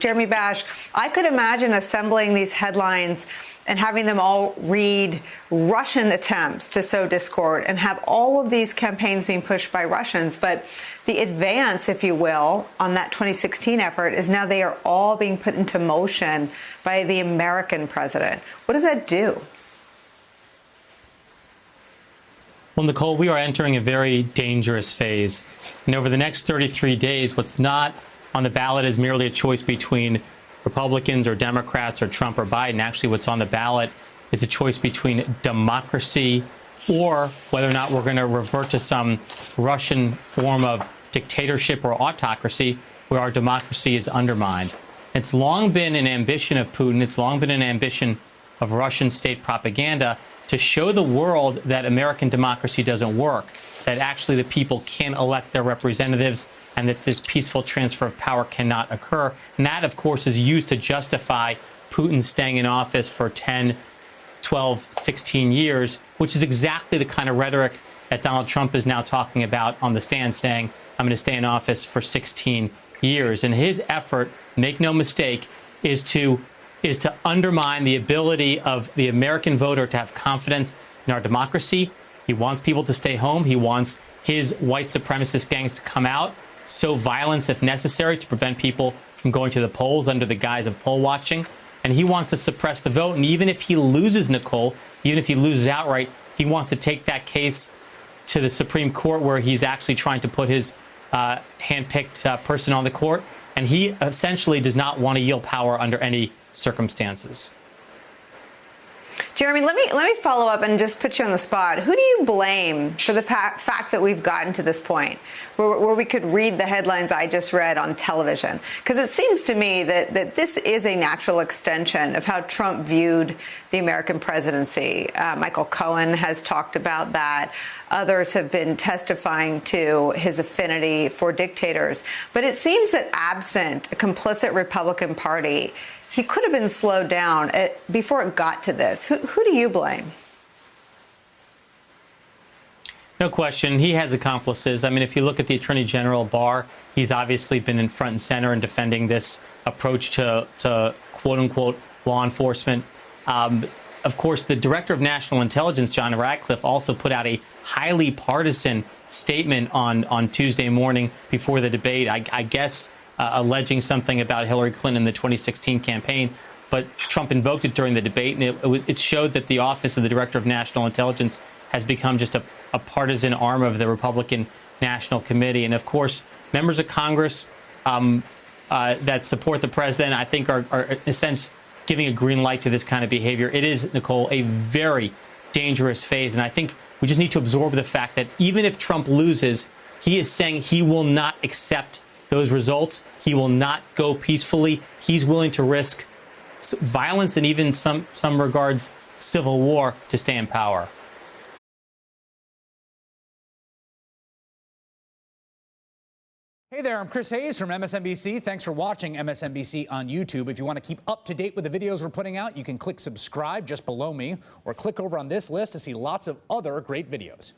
Jeremy Bash, I could imagine assembling these headlines and having them all read Russian attempts to sow discord and have all of these campaigns being pushed by Russians. But the advance, if you will, on that 2016 effort is now they are all being put into motion by the American president. What does that do? Well, Nicole, we are entering a very dangerous phase. And over the next 33 days, what's not on the ballot is merely a choice between Republicans or Democrats or Trump or Biden. Actually, what's on the ballot is a choice between democracy or whether or not we're going to revert to some Russian form of dictatorship or autocracy where our democracy is undermined. It's long been an ambition of Putin. It's long been an ambition of Russian state propaganda to show the world that American democracy doesn't work, that actually the people can elect their representatives and that this peaceful transfer of power cannot occur. And that, of course, is used to justify Putin staying in office for 10, 12, 16 years, which is exactly the kind of rhetoric that Donald Trump is now talking about on the stand, saying, I'm going to stay in office for 16 years. And his effort, make no mistake, is to undermine the ability of the American voter to have confidence in our democracy. He wants people to stay home. He wants his white supremacist gangs to come out, sow violence if necessary to prevent people from going to the polls under the guise of poll watching. And he wants to suppress the vote. And even if he loses, Nicole, even if he loses outright, he wants to take that case to the Supreme Court where he's actually trying to put his handpicked person on the court. And he essentially does not want to yield power under any circumstances. Jeremy, let me follow up and just put you on the spot. Who do you blame for the fact that we've gotten to this point where we could read the headlines I just read on television? Because it seems to me that this is a natural extension of how Trump viewed the American presidency. Michael Cohen has talked about that. Others have been testifying to his affinity for dictators. But it seems that absent a complicit Republican Party, he could have been slowed down before it got to this. Who do you blame? No question. He has accomplices. I mean, if you look at the Attorney General Barr, he's obviously been in front and center in defending this approach to quote unquote law enforcement. Of course, the Director of National Intelligence, John Ratcliffe, also put out a highly partisan statement on Tuesday morning before the debate. I guess alleging something about Hillary Clinton in the 2016 campaign, but Trump invoked it during the debate, and it showed that the office of the Director of National Intelligence has become just a partisan arm of the Republican National Committee. And of course, members of Congress that support the president, I think, are in a sense giving a green light to this kind of behavior. It is, Nicole, a very dangerous phase, and I think we just need to absorb the fact that even if Trump loses, he is saying he will not accept those results. He will not go peacefully. He's willing to risk violence and even some regards civil war to stay in power. Hey there, I'm Chris Hayes from MSNBC. Thanks for watching MSNBC on YouTube. If you want to keep up to date with the videos we're putting out, you can click subscribe just below me or click over on this list to see lots of other great videos.